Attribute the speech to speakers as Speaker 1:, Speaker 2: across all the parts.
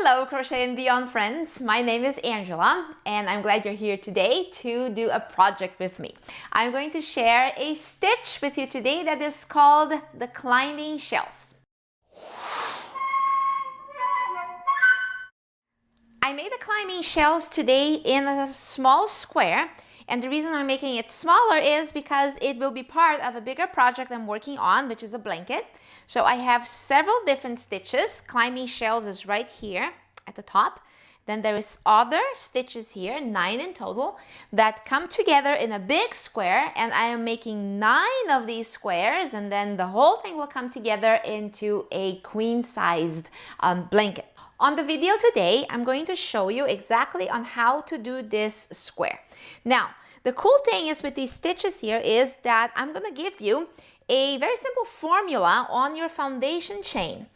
Speaker 1: Hello, Crochet and Beyond friends. My name is Angela, and I'm glad you're here today to do a project with me. I'm going to share a stitch with you today that is called the climbing shells. I made the climbing shells today in a small square, and the reason I'm making it smaller is because it will be part of a bigger project I'm working on, which is a blanket. So I have several different stitches. Climbing shells is right here at the top. Then there is other stitches here, 9 in total, that come together in a big square, and I am making 9 of these squares, and then the whole thing will come together into a queen-sized blanket. On the video today, I'm going to show you exactly on how to do this square. Now, the cool thing is with these stitches here is that I'm going to give you a very simple formula on your foundation chain.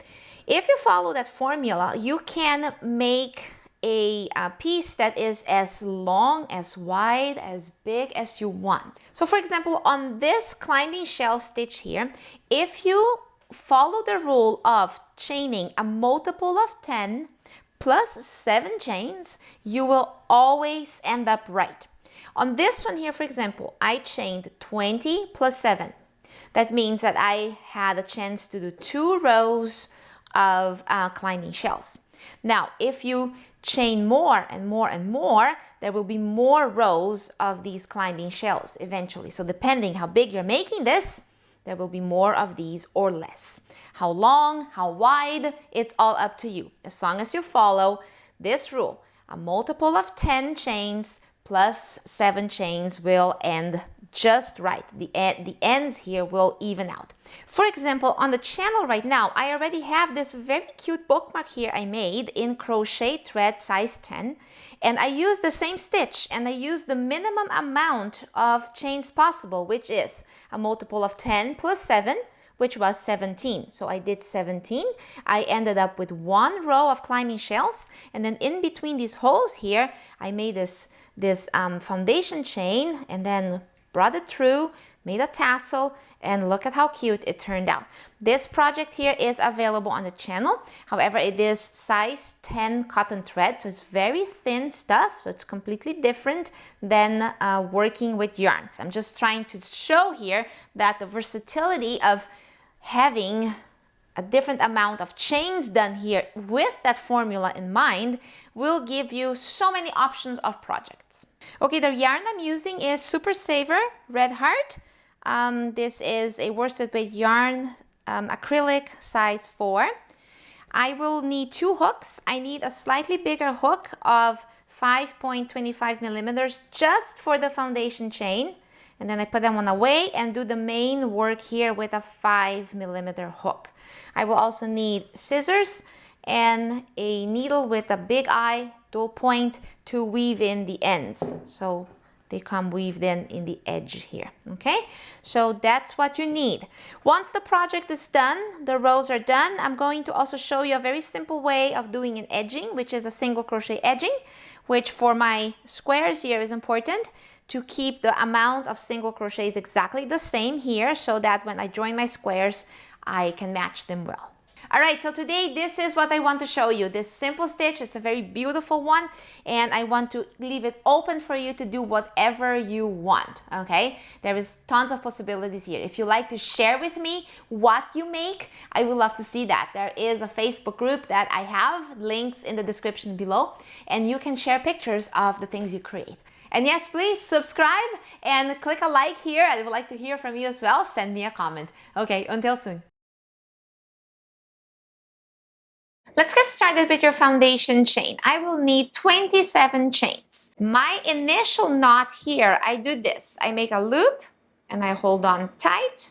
Speaker 1: If you follow that formula, you can make a piece that is as long, as wide, as big as you want. So for example, on this climbing shell stitch here, if you follow the rule of chaining a multiple of 10 plus 7 chains, you will always end up right. On this one here, for example, I chained 20 plus 7. That means that I had a chance to do 2 rows of climbing shells. Now, if you chain more and more and more, there will be more rows of these climbing shells eventually. So depending how big you're making this, there will be more of these or less. How long, how wide, it's all up to you. As long as you follow this rule, a multiple of 10 chains plus 7 chains will end just right. The ends here will even out. For example, on the channel right now, I already have this very cute bookmark here I made in crochet thread size 10, and I use the same stitch, and I use the minimum amount of chains possible, which is a multiple of 10 plus 7, which was 17. So I did 17. I ended up with 1 row of climbing shells, and then in between these holes here, I made this foundation chain, and then brought it through, made a tassel, and look at how cute it turned out. This project here is available on the channel. However, it is size 10 cotton thread, so it's very thin stuff, so it's completely different than working with yarn. I'm just trying to show here that the versatility of having a different amount of chains done here with that formula in mind will give you so many options of projects. Okay, the yarn I'm using is Super Saver Red Heart. This is a worsted weight yarn, acrylic size 4. I will need 2 hooks. I need a slightly bigger hook of 5.25 millimeters just for the foundation chain. And then I put that one away and do the main work here with a 5 millimeter hook. I will also need scissors and a needle with a big eye, dual point, to weave in the ends. So they come weaved in the edge here, okay? So that's what you need. Once the project is done, the rows are done, I'm going to also show you a very simple way of doing an edging, which is a single crochet edging, which for my squares here is important to keep the amount of single crochets exactly the same here so that when I join my squares, I can match them well. All right, so today this is what I want to show you. This simple stitch, it's a very beautiful one, and I want to leave it open for you to do whatever you want, okay? There is tons of possibilities here. If you like to share with me what you make, I would love to see that. There is a Facebook group that I have, links in the description below, and you can share pictures of the things you create. And yes, please subscribe and click a like here. I would like to hear from you as well. Send me a comment. Okay, until soon. Let's get started with your foundation chain. I will need 27 chains. My initial knot here, I do this. I make a loop and I hold on tight.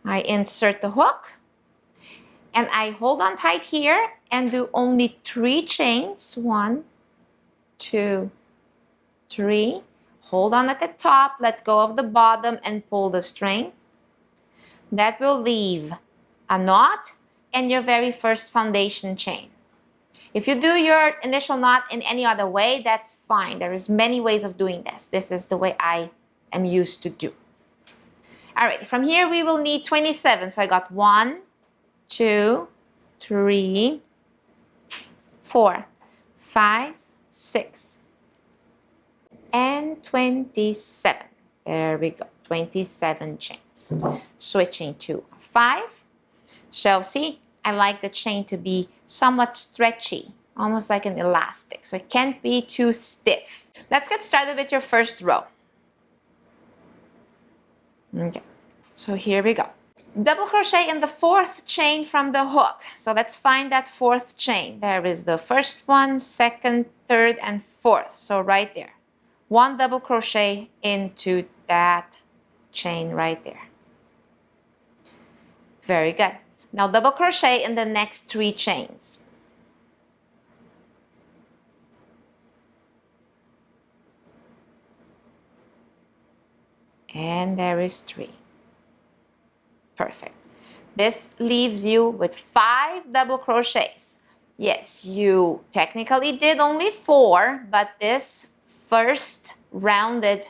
Speaker 1: I insert the hook and I hold on tight here and do only 3 chains. 1, 2, 3. Hold on at the top, let go of the bottom and pull the string. That will leave a knot and your very first foundation chain. If you do your initial knot in any other way, that's fine. There is many ways of doing this. This is the way I am used to do. All right, from here we will need 27. So I got 1, 2, 3, 4, 5, 6, and 27. There we go, 27 chains. Switching to 5. So see, I like the chain to be somewhat stretchy, almost like an elastic, so it can't be too stiff. Let's get started with your first row. Okay, so here we go. Double crochet in the 4th chain from the hook. So let's find that 4th chain. There is the first one, 2nd, 3rd, and 4th. So right there. 1 double crochet into that chain right there. Very good. Now double crochet in the next 3 chains. And there is 3. Perfect. This leaves you with 5 double crochets. Yes, you technically did only 4, but this first rounded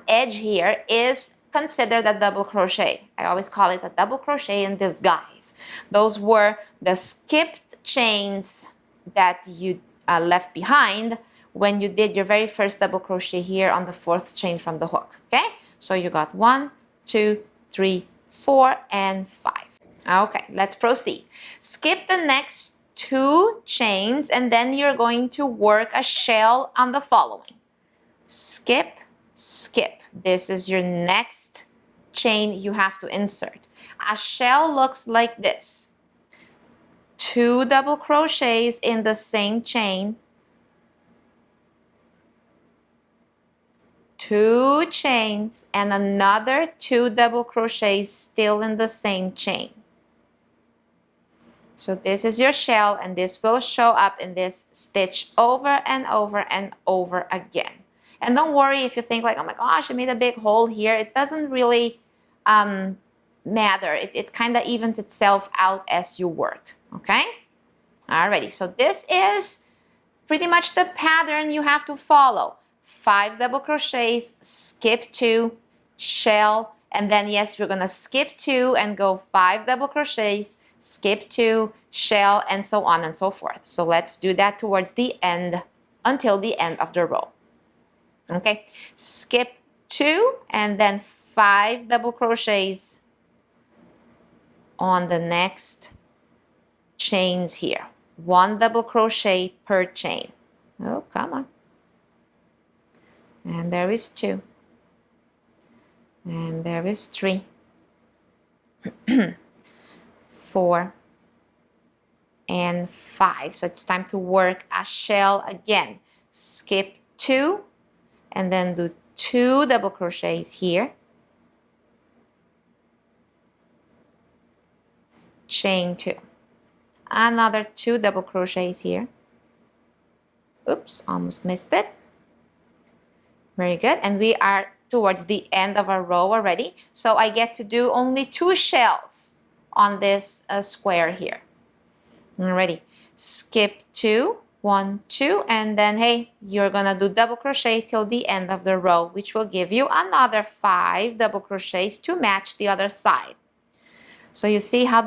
Speaker 1: edge here is considered a double crochet. I always call it a double crochet in disguise. Those were the skipped chains that you left behind when you did your very first double crochet here on the 4th chain from the hook. Okay, so you got 1, 2, 3, 4, and 5. Okay, let's proceed. Skip the next 2 chains and then you're going to work a shell on the following. Skip, skip. This is your next chain you have to insert. A shell looks like this. 2 double crochets in the same chain. 2 chains and another 2 double crochets still in the same chain. So this is your shell and this will show up in this stitch over and over and over again. And don't worry if you think like, oh my gosh, I made a big hole here. It doesn't really matter. It kind of evens itself out as you work, okay? Alrighty, so this is pretty much the pattern you have to follow. 5 double crochets, skip 2, shell, and then yes, we're gonna skip 2 and go 5 double crochets, skip 2, shell, and so on and so forth. So let's do that towards the end, until the end of the row. Okay, skip 2 and then 5 double crochets on the next chains here. 1 double crochet per chain. Oh, come on. And there is 2. And there is 3. 4. And 5. So it's time to work a shell again. Skip 2 and then do 2 double crochets here. Chain 2. Another 2 double crochets here. Oops, almost missed it. Very good. And we are towards the end of our row already. So I get to do only 2 shells on this square here. Alrighty. Skip 2, 1, 2, and then hey, you're gonna do double crochet till the end of the row, which will give you another 5 double crochets to match the other side. So you see how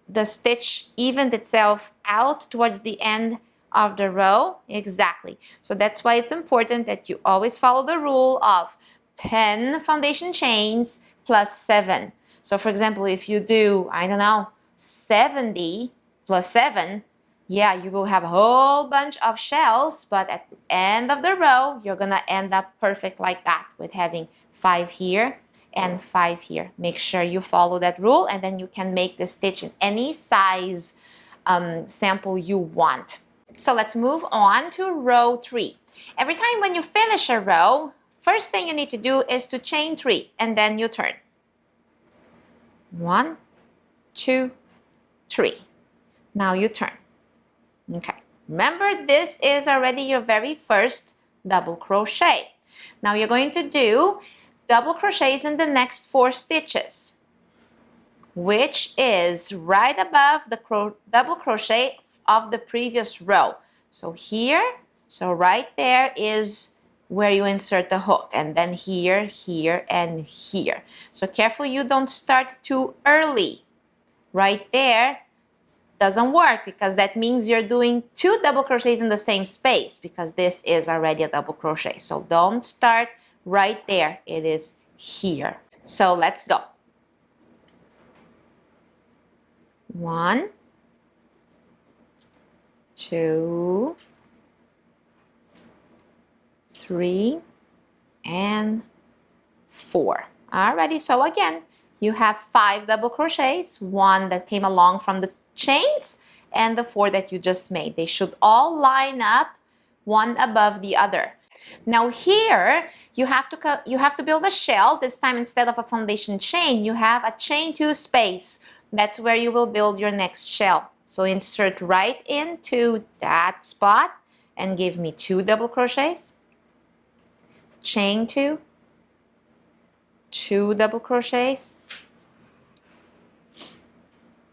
Speaker 1: the stitch evened itself out towards the end of the row? Exactly. So that's why it's important that you always follow the rule of 10 foundation chains plus 7. So for example, if you do, I don't know, 70 plus 7, yeah, you will have a whole bunch of shells, but at the end of the row, you're gonna end up perfect like that with having 5 here and 5 here. Make sure you follow that rule and then you can make the stitch in any size sample you want. So let's move on to row 3. Every time when you finish a row, first thing you need to do is to chain 3 and then you turn. 1, 2, 3. Now you turn. Okay. Remember, this is already your very first double crochet. Now you're going to do double crochets in the next 4 stitches, which is right above the double crochet of the previous row. So here, so right there is where you insert the hook, and then here, here, and here. So careful you don't start too early. Right there, doesn't work because that means you're doing 2 double crochets in the same space because this is already a double crochet. So don't start right there. It is here. So let's go. 1, 2, 3, and 4. Alrighty, so again, you have 5 double crochets, 1 that came along from the chains and the 4 that you just made. They should all line up one above the other. Now here you have to build a shell. This time instead of a foundation chain, you have a chain 2 space. That's where you will build your next shell. So insert right into that spot and give me 2 double crochets, chain 2, 2 double crochets,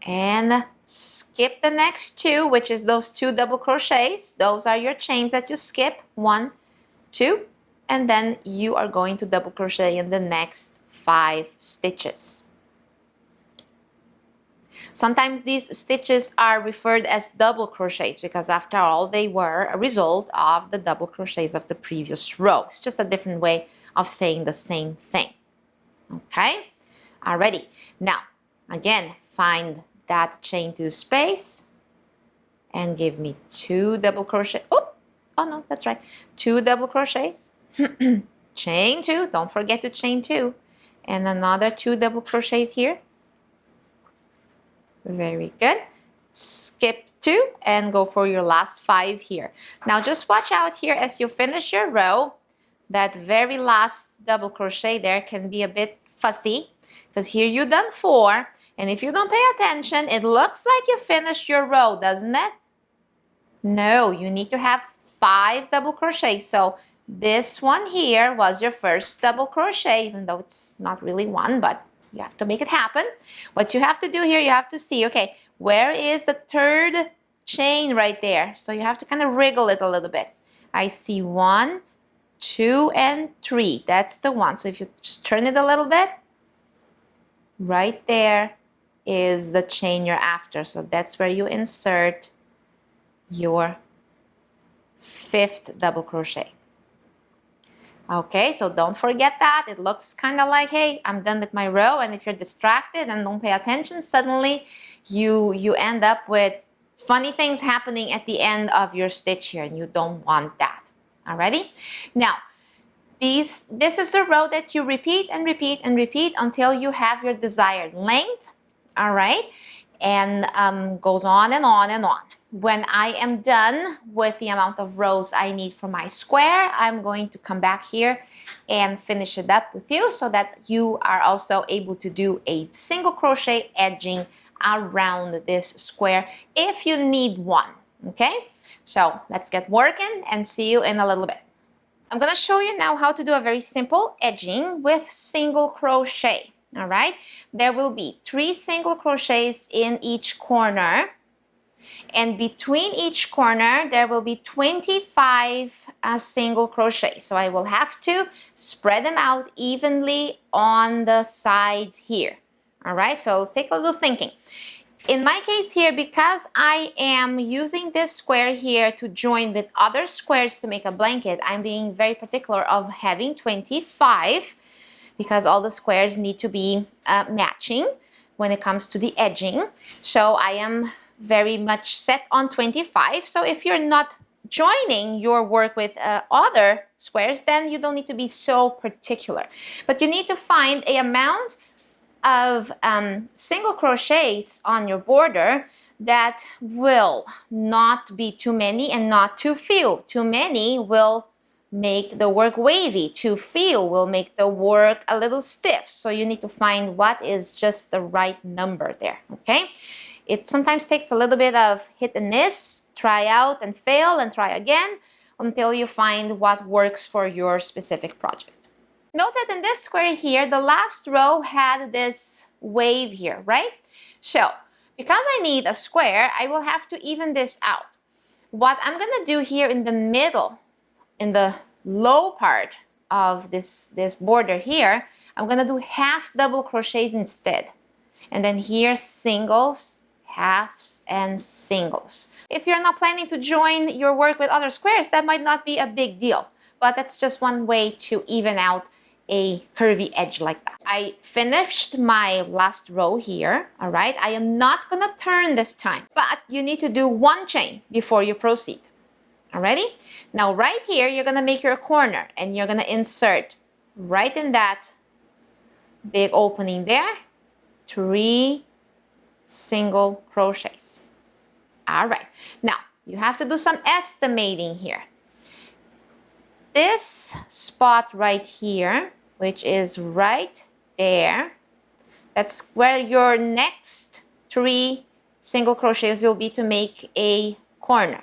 Speaker 1: and skip the next 2, which is those 2 double crochets. Those are your chains that you skip, 1, 2, and then you are going to double crochet in the next 5 stitches. Sometimes these stitches are referred as double crochets because after all they were a result of the double crochets of the previous row. It's just a different way of saying the same thing. Okay, alrighty. Now again, find that chain 2 space and give me 2 double crochet. Oh no, that's right. 2 double crochets, chain 2. Don't forget to chain 2, and another 2 double crochets here. Very good. Skip 2 and go for your last 5 here. Now just watch out here as you finish your row. That very last double crochet there can be a bit fussy because here you've done 4, and if you don't pay attention, it looks like you finished your row, doesn't it? No, you need to have 5 double crochets. So this one here was your first double crochet, even though it's not really one, but you have to make it happen. What you have to do here, you have to see, okay, where is the 3rd chain right there? So you have to kind of wriggle it a little bit. I see 1, 2, and 3. That's the one. So if you just turn it a little bit, right there is the chain you're after. So that's where you insert your 5th double crochet. Okay, so don't forget that. It looks kind of like, hey, I'm done with my row, and if you're distracted and don't pay attention, suddenly you end up with funny things happening at the end of your stitch here, and you don't want that. Alrighty? Now, this is the row that you repeat and repeat and repeat until you have your desired length. Alright? And goes on and on and on. When I am done with the amount of rows I need for my square, I'm going to come back here and finish it up with you so that you are also able to do a single crochet edging around this square if you need one. Okay, so let's get working and see you in a little bit. I'm going to show you now how to do a very simple edging with single crochet. All right, there will be 3 single crochets in each corner, and between each corner there will be 25 single crochets. So I will have to spread them out evenly on the sides here. All right, so it'll take a little thinking. In my case here, because I am using this square here to join with other squares to make a blanket, I'm being very particular of having 25 because all the squares need to be matching when it comes to the edging. So I am very much set on 25. So if you're not joining your work with other squares, then you don't need to be so particular. But you need to find an amount of single crochets on your border that will not be too many and not too few. Too many will make the work wavy. Too few will make the work a little stiff. So you need to find what is just the right number there, okay? It sometimes takes a little bit of hit and miss, try out and fail and try again until you find what works for your specific project. Note that in this square here, the last row had this wave here, right? So because I need a square, I will have to even this out. What I'm going to do here in the middle, in the low part of this border here, I'm going to do half double crochets instead. And then here singles, halves and singles. If you're not planning to join your work with other squares, that might not be a big deal, but that's just one way to even out a curvy edge like that. I finished my last row here, all right? I am not gonna turn this time, but you need to do one chain before you proceed. Alrighty? Now right here, you're gonna make your corner and you're gonna insert right in that big opening there, 3 single crochets. All right, now you have to do some estimating here. This spot right here, which is right there, that's where your next 3 single crochets will be to make a corner.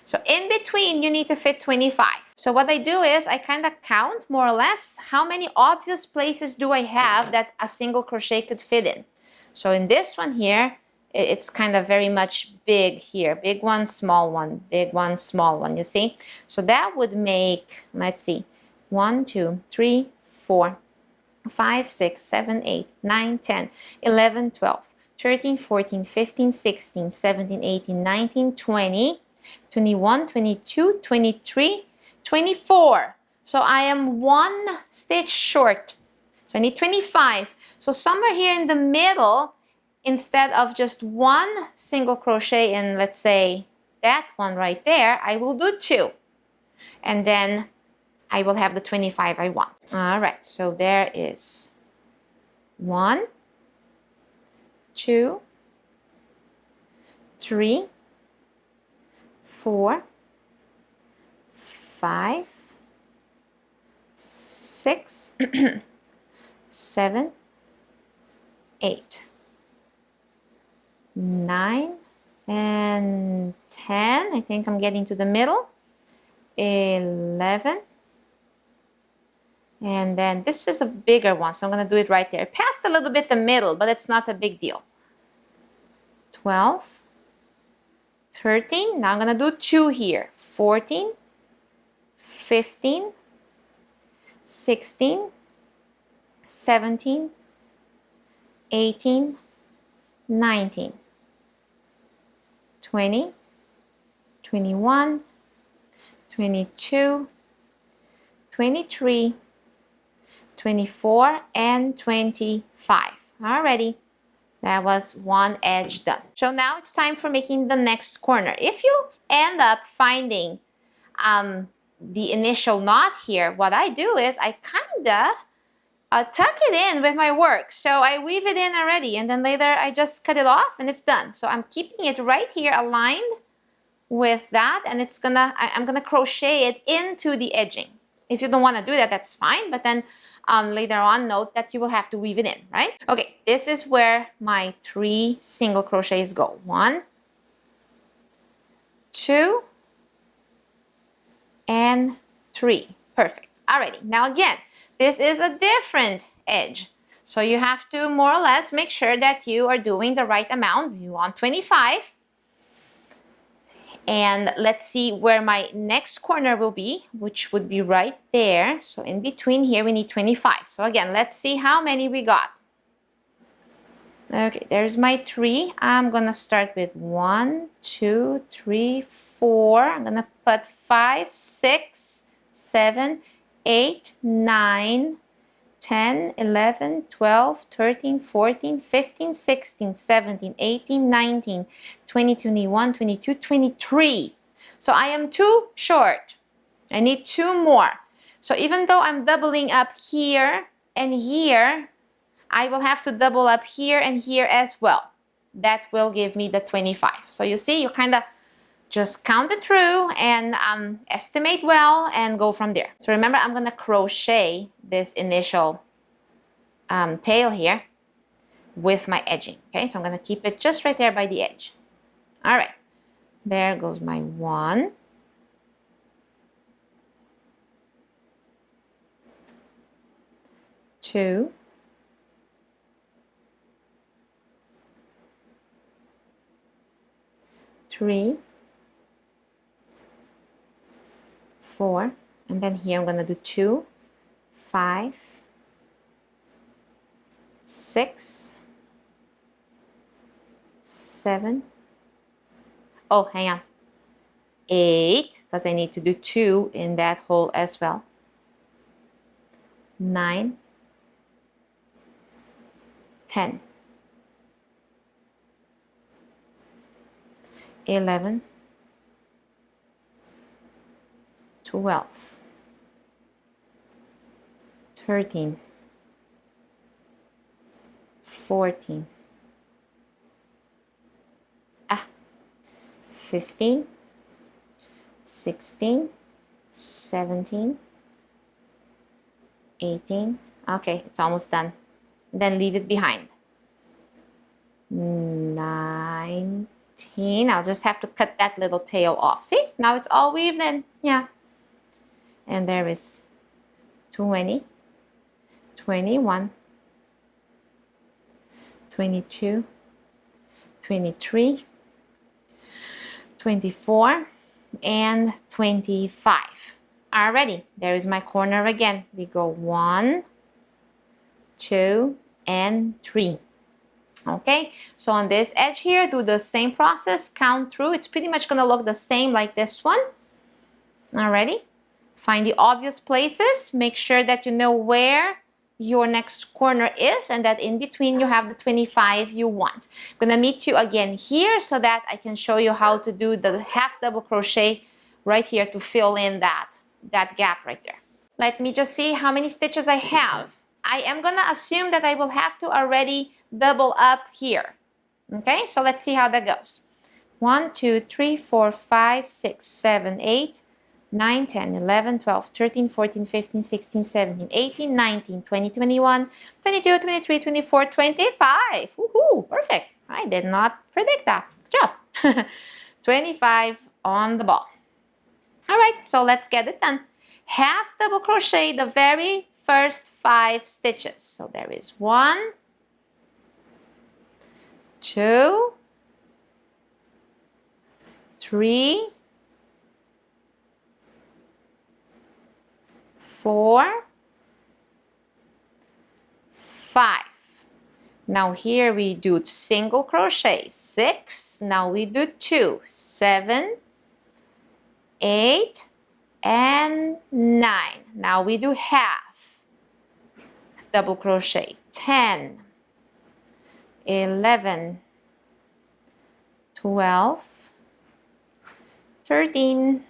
Speaker 1: So in between, you need to fit 25. So what I do is I kind of count more or less how many obvious places do I have that a single crochet could fit in. So in this one here, it's kind of very much big here. Big one, small one, big one, small one, you see? So that would make, let's see, 1, 2, 3, 4, 5, 6, 7, 8, 9, 10, 11, 12, 13, 14, 15, 16, 17, 18, 19, 20, 21, 22, 23, 24. So I am 1 stitch short. So I need 25. So somewhere here in the middle, instead of just 1 single crochet in, let's say, that one right there, I will do 2. And then I will have the 25 I want. All right, so there is 1, 2, 3, 4, 5, 6, 7, 8, 9, and 10. I think I'm getting to the middle. 11. And then this is a bigger one, so I'm going to do it right there. It passed a little bit the middle, but it's not a big deal. 12. 13. Now I'm going to do 2 here. 14. 15. 16. 17. 18. 19. 20. 21. 22. 23. 24 and 25. Alrighty, that was 1 edge done. So now it's time for making the next corner. If you end up finding the initial knot here, what I do is I kinda tuck it in with my work. So I weave it in already, and then later I just cut it off and it's done. So I'm keeping it right here aligned with that, and I'm gonna crochet it into the edging. If you don't want to do that, that's fine, but then later on note that you will have to weave it in, right? Okay, this is where my 3 single crochets go. 1, 2, and 3. Perfect. Alrighty, now again, this is a different edge. So you have to more or less make sure that you are doing the right amount. You want 25. And let's see where my next corner will be, which would be right there. So in between here, we need 25. So again, let's see how many we got. Okay, there's my 3. I'm gonna start with 1, 2, 3, 4. I'm gonna put 5, 6, 7, 8, 9, 10, 11, 12, 13, 14, 15, 16, 17, 18, 19, 20, 21, 22, 23. So I am 2 short. I need 2 more. So even though I'm doubling up here and here, I will have to double up here and here as well. That will give me the 25. So you see, you kind of just count it through and estimate well and go from there. So remember, I'm going to crochet this initial tail here with my edging. Okay, so I'm going to keep it just right there by the edge. All right, there goes my 1. 2. 3, 4, and then here I'm going to do 2, 5, 6, 7. Oh, hang on. 8, because I need to do 2 in that hole as well. 9, 10, 11, 12, 13, 14, 15, 16, 17, 18. Okay, it's almost done. Then leave it behind. 19. I'll just have to cut that little tail off. See? Now it's all weaved in. Yeah. And there is 20, 21, 22, 23, 24, and 25. Alrighty, there is my corner again. We go 1, 2, and 3. Okay, so on this edge here, do the same process, count through. It's pretty much gonna look the same like this one. Alrighty, find the obvious places. Make sure that you know where your next corner is and that in between you have the 25 you want. I'm gonna meet you again here so that I can show you how to do the half double crochet right here to fill in that gap right there. Let me just see how many stitches I have. I am gonna assume that I will have to already double up here. Okay, so let's see how that goes. 1, 2, 3, 4, 5, 6, 7, 8, 9, 10, 11, 12, 13, 14, 15, 16, 17, 18, 19, 20, 21, 22, 23, 24, 25. Woohoo, perfect. I did not predict that. Good job. 25 on the ball. All right, so let's get it done. Half double crochet the very first 5 stitches. So there is 1, 2, 3, 4, 5. Now here we do single crochet, 6. Now we do 2, 7, 8, and 9. Now we do half double crochet, 10, 11, 12, 13,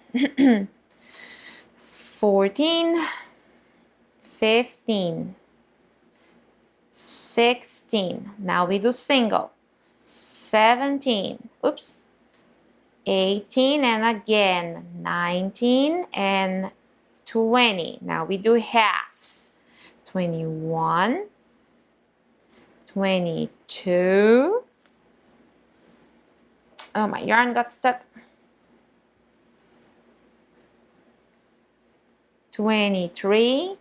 Speaker 1: 14, 15, 16. Now we do single, 17, oops, 18, and again 19 and 20. Now we do halves, 21, 22. Oh, my yarn got stuck. 23,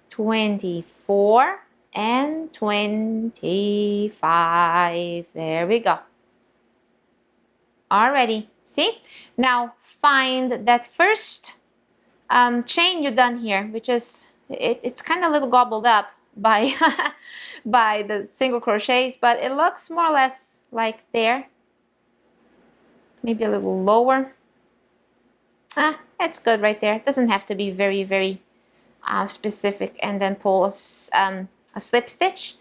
Speaker 1: 24, and 25. There we go. Already, see? Now find that first chain you done here, which is, it's kind of a little gobbled up by, by the single crochets, but it looks more or less like there. Maybe a little lower. It's good right there. It doesn't have to be very, very specific. And then pull a slip stitch.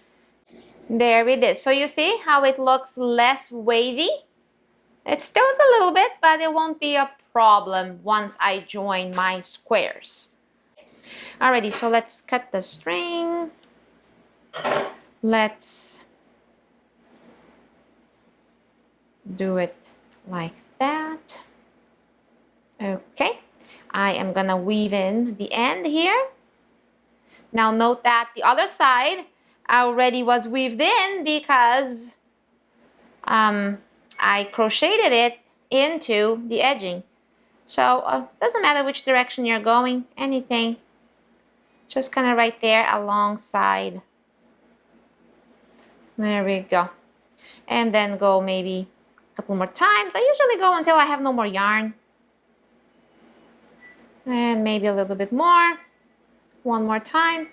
Speaker 1: There it is. So you see how it looks less wavy? It still is a little bit, but it won't be a problem once I join my squares. Alrighty, so let's cut the string. Let's do it like that. Okay, I am gonna weave in the end here. Now note that the other side already was weaved in because I crocheted it into the edging. So doesn't matter which direction you're going, anything, just kind of right there alongside. There we go. And then go maybe a couple more times. I usually go until I have no more yarn. And maybe a little bit more. One more time.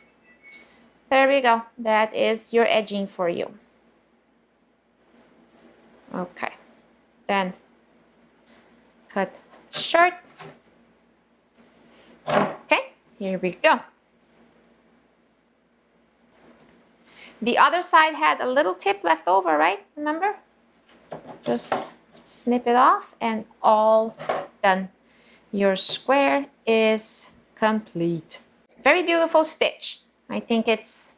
Speaker 1: There we go. That is your edging for you. Okay, then cut short. Okay, here we go. The other side had a little tip left over, right? Remember? Just snip it off and all done. Your square is complete. Very beautiful stitch. I think it's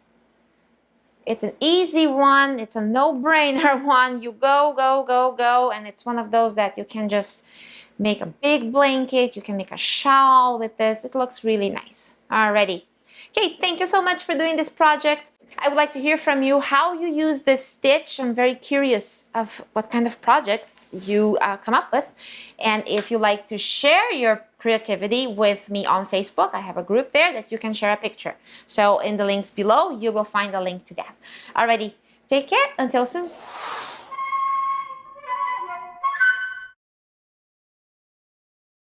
Speaker 1: an easy one. It's a no-brainer one. You go, go, go, go, and it's one of those that you can just make a big blanket. You can make a shawl with this. It looks really nice. Alrighty. Okay, thank you so much for doing this project. I would like to hear from you how you use this stitch. I'm very curious of what kind of projects you come up with. And if you like to share your creativity with me on Facebook, I have a group there that you can share a picture. So in the links below, you will find a link to that. Alrighty, take care. Until soon.